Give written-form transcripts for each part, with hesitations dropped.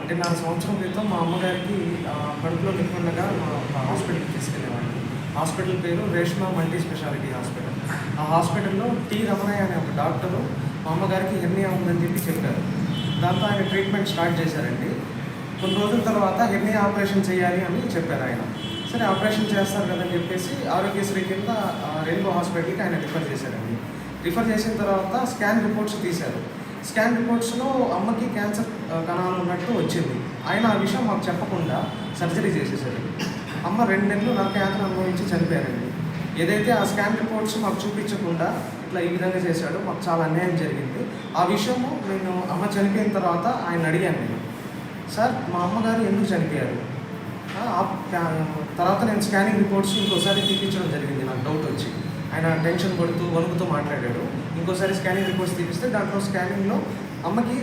ఒకటిన్నర సంవత్సరం క్రితం మా అమ్మగారికి కడుపులో నింపుండగా మా హాస్పిటల్కి తీసుకెళ్ళేవాడిని. హాస్పిటల్ పేరు రేష్మా మల్టీ స్పెషాలిటీ హాస్పిటల్. ఆ హాస్పిటల్లో టి రమణయ్య అనే ఒక డాక్టరు మా అమ్మగారికి హెర్నియా ఉందని చెప్పారు. దాంతో ఆయన ట్రీట్మెంట్ స్టార్ట్ చేశారండి. కొన్ని రోజుల తర్వాత హెర్నియా ఆపరేషన్ చేయాలి అని చెప్పారు ఆయన. సరే ఆపరేషన్ చేస్తారు కదని చెప్పేసి ఆరోగ్యశ్రీ కింద రెయిన్బో హాస్పిటల్కి ఆయన రిఫర్ చేశారండి. రిఫర్ చేసిన తర్వాత స్కాన్ రిపోర్ట్స్ తీశారు. స్కాన్ రిపోర్ట్స్లో అమ్మకి క్యాన్సర్ కణాలు ఉన్నట్టు వచ్చింది. ఆయన ఆ విషయం మాకు చెప్పకుండా సర్జరీ చేసేసారు. అమ్మ 2 నెలలు నరకయాతన అనుభవించి చనిపోయారండి. ఏదైతే ఆ స్కాన్ రిపోర్ట్స్ మాకు చూపించకుండా ఇట్లా ఈ విధంగా చేశాడో మాకు చాలా అన్యాయం జరిగింది. ఆ విషయము నేను అమ్మ చనిపోయిన తర్వాత ఆయన అడిగాను, నేను సార్ మా అమ్మగారు ఎందుకు చనిపోయారు, తర్వాత నేను స్కానింగ్ రిపోర్ట్స్ ఇంకోసారి తీపించడం జరిగింది. నాకు డౌట్ వచ్చి ఆయన టెన్షన్ పడుతూ వణుకుతూ మాట్లాడాడు. ఇంకోసారి స్కానింగ్ రిపోర్ట్స్ తీపిస్తే దాంట్లో స్కానింగ్లో అమ్మకి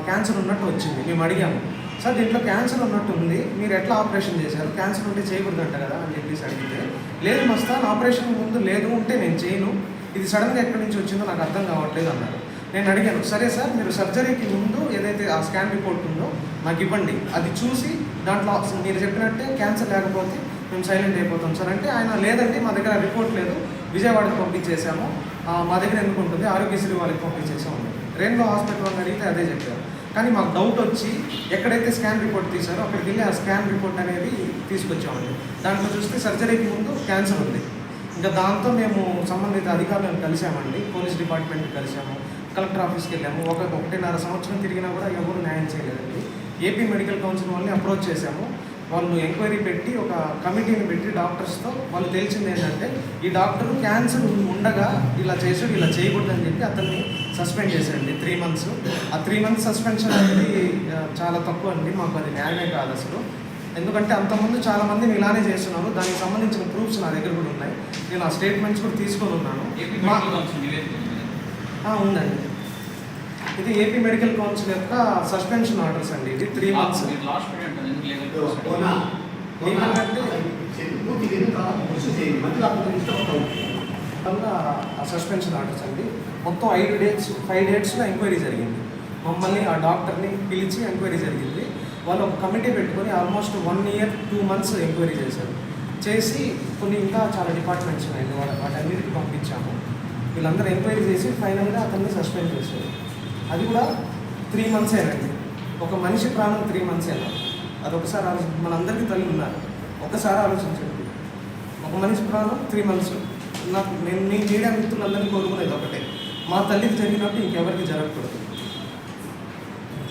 క్యాన్సర్ ఉన్నట్టు వచ్చింది. మేము అడిగాము, సార్ దీంట్లో క్యాన్సర్ ఉన్నట్టు ఉంది, మీరు ఎట్లా ఆపరేషన్ చేశారు, క్యాన్సర్ ఉంటే చేయకూడదంట కదా అని చెప్పేసి అడిగితే, లేదు మస్తాన్ ఆపరేషన్ ముందు లేదు, ఉంటే నేను చేయను, ఇది సడన్గా ఎక్కడి నుంచి వచ్చిందో నాకు అర్థం కావట్లేదు అన్నారు. నేను అడిగాను, సరే సార్ మీరు సర్జరీకి ముందు ఏదైతే ఆ స్కాన్ రిపోర్ట్ ఉందో నాకు ఇవ్వండి, అది చూసి దాంట్లో మీరు చెప్పినట్టే క్యాన్సర్ లేకపోతే మేము సైలెంట్ అయిపోతాం సార్ అంటే, ఆయన లేదండి మా దగ్గర రిపోర్ట్ లేదు, విజయవాడకి పంపించేసాము, మా దగ్గర ఎందుకు ఉంటుంది, ఆరోగ్యశ్రీ వాళ్ళకి పంపించేసాము. రెయిన్బో హాస్పిటల్ అని అడిగితే అదే చెప్పారు. కానీ మాకు డౌట్ వచ్చి ఎక్కడైతే స్కాన్ రిపోర్ట్ తీసారో అక్కడికి వెళ్ళి ఆ స్కాన్ రిపోర్ట్ అనేది తీసుకొచ్చామండి. దాంట్లో చూస్తే సర్జరీకి ముందు క్యాన్సర్ ఉంది. ఇంకా దాంతో మేము సంబంధిత అధికారులను కలిసామండి, పోలీస్ డిపార్ట్మెంట్కి కలిసాము, కలెక్టర్ ఆఫీస్కి వెళ్ళాము. 1.5 సంవత్సరం తిరిగినా కూడా ఎవరు న్యాయం చేయలేదండి. ఏపీ మెడికల్ కౌన్సిల్ వాళ్ళని అప్రోచ్ చేశాము. వాళ్ళు ఎంక్వైరీ పెట్టి ఒక కమిటీని పెట్టి డాక్టర్స్తో వాళ్ళు తెలిసింది ఏంటంటే, ఈ డాక్టర్ క్యాన్సర్ ఉండగా ఇలా చేసాడు, ఇలా చేయకూడదని చెప్పి అతన్ని సస్పెండ్ చేశారండి 3 months. ఆ 3 months సస్పెన్షన్ అనేది చాలా తక్కువ అండి, మాకు అది న్యాయమే కాదు అసలు. ఎందుకంటే అంతకుముందు చాలామందిని ఇలానే చేస్తున్నారు. దానికి సంబంధించిన ప్రూఫ్స్ నా దగ్గర కూడా ఉన్నాయి, నేను ఆ స్టేట్మెంట్స్ కూడా తీసుకొని ఉన్నాను. ఉందండి, ఇది ఏపీ మెడికల్ కౌన్సిల్ యొక్క సస్పెన్షన్ ఆర్డర్స్ అండి. ఇది 3 months. సస్పెన్షన్ ఆర్డర్స్ అండి. మొత్తం 5 dates ఎంక్వైరీ జరిగింది. మమ్మల్ని ఆ డాక్టర్ని పిలిచి ఎంక్వైరీ జరిగింది. వాళ్ళు ఒక కమిటీ పెట్టుకొని ఆల్మోస్ట్ 1 year 2 months ఎంక్వైరీ చేశారు. చేసి కొన్ని ఇంకా చాలా డిపార్ట్మెంట్స్ ఉన్నాయండి, వాటన్నిటికి పంపించాము. వీళ్ళందరూ ఎంక్వైరీ చేసి ఫైనల్గా అతన్ని సస్పెండ్ చేశారు. అది కూడా 3 months ఒక మనిషి ప్రాణం 3 months. అదొకసారి మనందరికీ తల్లి ఉన్నారు, ఒకసారి ఆలోచించండి. ఒక మనిషి ప్రాణం 3 months. నేను మీడియా మిత్రులందరినీ కోరుకునేది ఒకటే, మా తల్లికి జరిగినట్టు ఇంకెవరికి జరగకూడదు.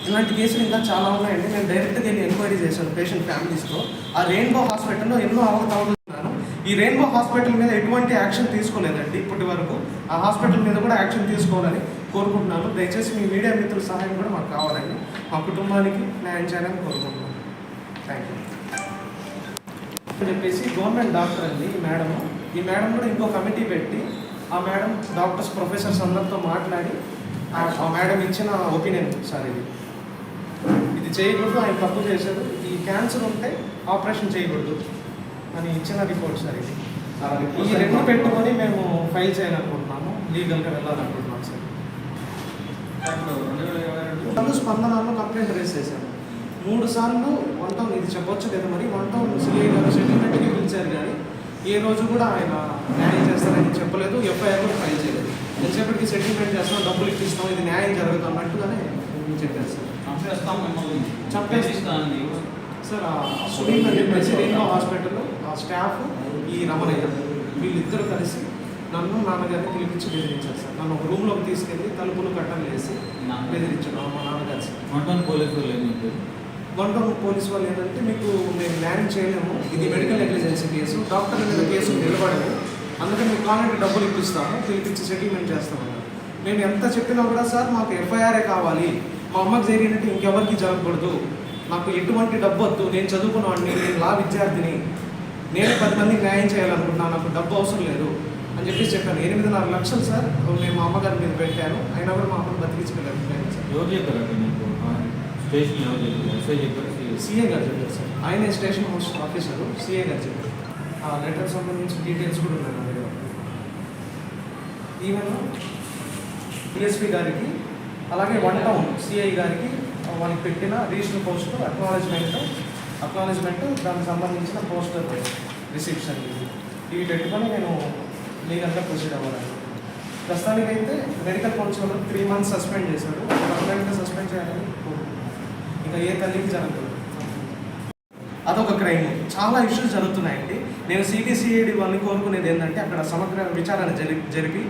ఇలాంటి కేసులు ఇంకా చాలా ఉన్నాయండి. నేను డైరెక్ట్గా వెళ్ళి ఎంక్వైరీ చేశాను పేషెంట్ ఫ్యామిలీస్తో. ఆ రెయిన్బో హాస్పిటల్లో ఎన్నో అవకతవకలున్నాను. ఈ రెయిన్బో హాస్పిటల్ మీద ఎటువంటి యాక్షన్ తీసుకోలేదండి ఇప్పటి వరకు. ఆ హాస్పిటల్ మీద కూడా యాక్షన్ తీసుకోవాలని కోరుకుంటున్నాను. దయచేసి మీ మీడియా మిత్రుల సహాయం కూడా మాకు కావాలండి, మా కుటుంబానికి న్యాయం చేయాలని కోరుకుంటున్నాను. థ్యాంక్ యూ అని చెప్పేసి గవర్నమెంట్ డాక్టర్ అండి ఈ మేడం కూడా ఇంకో కమిటీ పెట్టి, ఆ మేడం డాక్టర్స్ ప్రొఫెసర్స్ అందరితో మాట్లాడి ఆ మేడం ఇచ్చిన ఒపీనియన్ సార్, ఇది చేయకూడదు, ఆయన తప్పు చేశారు, ఈ క్యాన్సర్ ఉంటే ఆపరేషన్ చేయకూడదు అని ఇచ్చిన రిపోర్ట్ సార్. ఇది ఈ 2 పెట్టుకొని మేము ఫైల్ చేయాలనుకుంటున్నాము, లీగల్గా వెళ్ళాలనుకుంటున్నాం సార్. స్పందనలో కంప్లైంట్ రేస్ చేశాము 3 సార్లు. 1 town ఇది చెప్పొచ్చు కదా మరి, 1 town సిఐ గారు సెటిల్మెంట్కి పిలిచారు, కానీ ఏ రోజు కూడా ఆయన న్యాయం చేస్తారని చెప్పలేదు, ఎఫ్ఐఆర్ కూడా ఫైల్ చేయలేదు. ఎంతసేపటికి సెటిల్మెంట్ చేస్తాం, డబ్బులు ఇప్పిస్తాం, ఇది న్యాయం జరగదు అన్నట్టుగానే చెప్పారు సార్. చంపేస్తాను సార్. సునీల్ అని చెప్పేసి రెయిన్బో హాస్పిటల్లో ఆ స్టాఫ్, ఈ రమణయ్య, వీళ్ళిద్దరూ కలిసి నన్ను నాన్నగారిని పిలిపించి బెదిరించారు సార్. నన్ను ఒక రూమ్లోకి తీసుకెళ్ళి తలుపులు కట్టలు వేసి బెదిరించాడు మా నాన్నగారు సార్. 1 town పోలీస్ వాళ్ళు ఏంటంటే, మీకు మేము న్యాయం చేయలేము, ఇది మెడికల్ నెగ్లిజెన్సీ కేసు, డాక్టర్ల మీద కేసు నిలబడదు, అందుకని మీకు కావాలంటే డబ్బులు ఇప్పిస్తాము, పిలిపించి సెటిల్మెంట్ చేస్తామన్నారు. మేము ఎంత చెప్పినా కూడా, సార్ మాకు ఎఫ్ఐఆర్ఏ కావాలి, మా అమ్మకి జరిగినట్టు ఇంకెవరికి జరగకూడదు, నాకు ఎటువంటి డబ్బు వద్దు, నేను చదువుకున్నవాడిని, నేను లా విద్యార్థిని, నేను 10 మందికి న్యాయం చేయాలనుకుంటున్నాను, నాకు డబ్బు అవసరం లేదు అని చెప్పేసి చెప్పాను. 8.5 లక్షలు సార్ నేను మా అమ్మగారి మీద పెట్టాను, అయినా కూడా మా అమ్మని బతికించగలిగాను సార్. ఎవరు చెప్పారు స్టేషన్? ఎవరు చెప్పారు? ఎస్ఐ చెప్పారు? సిఏ గారు చెప్పారు సార్. ఆయనే స్టేషన్ హౌస్ ఆఫీసరు, సిఏ గారు చెప్పారు. ఆ లెటర్ సంబంధించిన డీటెయిల్స్ కూడా ఉన్నాయి నా దగ్గర. ఈవెన్ డిఎస్పీ గారికి, అలాగే 1 town సిఐ గారికి వాళ్ళకి పెట్టిన రిజిస్టర్ పోస్ట్ అక్నాలజ్మెంట్ దానికి సంబంధించిన పోస్టర్ రిసిప్షన్ ఇవి పెట్టుకొని నేను లీగల్గా ప్రొసీడ్ అవ్వాలని. ప్రస్తుతానికైతే మెడికల్ కౌన్సిల్ 3 months సస్పెండ్ చేశాడు. పర్మనెంట్గా సస్పెండ్ చేయాలని ఇంకా ఏ తల్లికి జరగదు. అదొక క్రైమ్. చాలా ఇష్యూస్ జరుగుతున్నాయండి. నేను సిటీసీఐడి వాళ్ళని కోరుకునేది ఏంటంటే అక్కడ సమగ్ర విచారణ జరిపి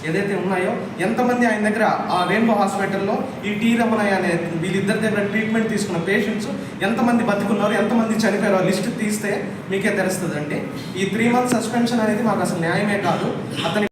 ఏదైతే ఉన్నాయో ఎంతమంది ఆయన దగ్గర ఆ రెయిన్బో హాస్పిటల్లో ఈ టీ రమణయ్య అనే వీళ్ళిద్దరి దగ్గర ట్రీట్మెంట్ తీసుకున్న పేషెంట్స్ ఎంతమంది బతుకున్నారు, ఎంతమంది చనిపోయారో లిస్ట్ తీస్తే మీకే తెలుస్తుందండి. ఈ 3 months సస్పెన్షన్ అనేది మాకు అసలు న్యాయమే కాదు. అతని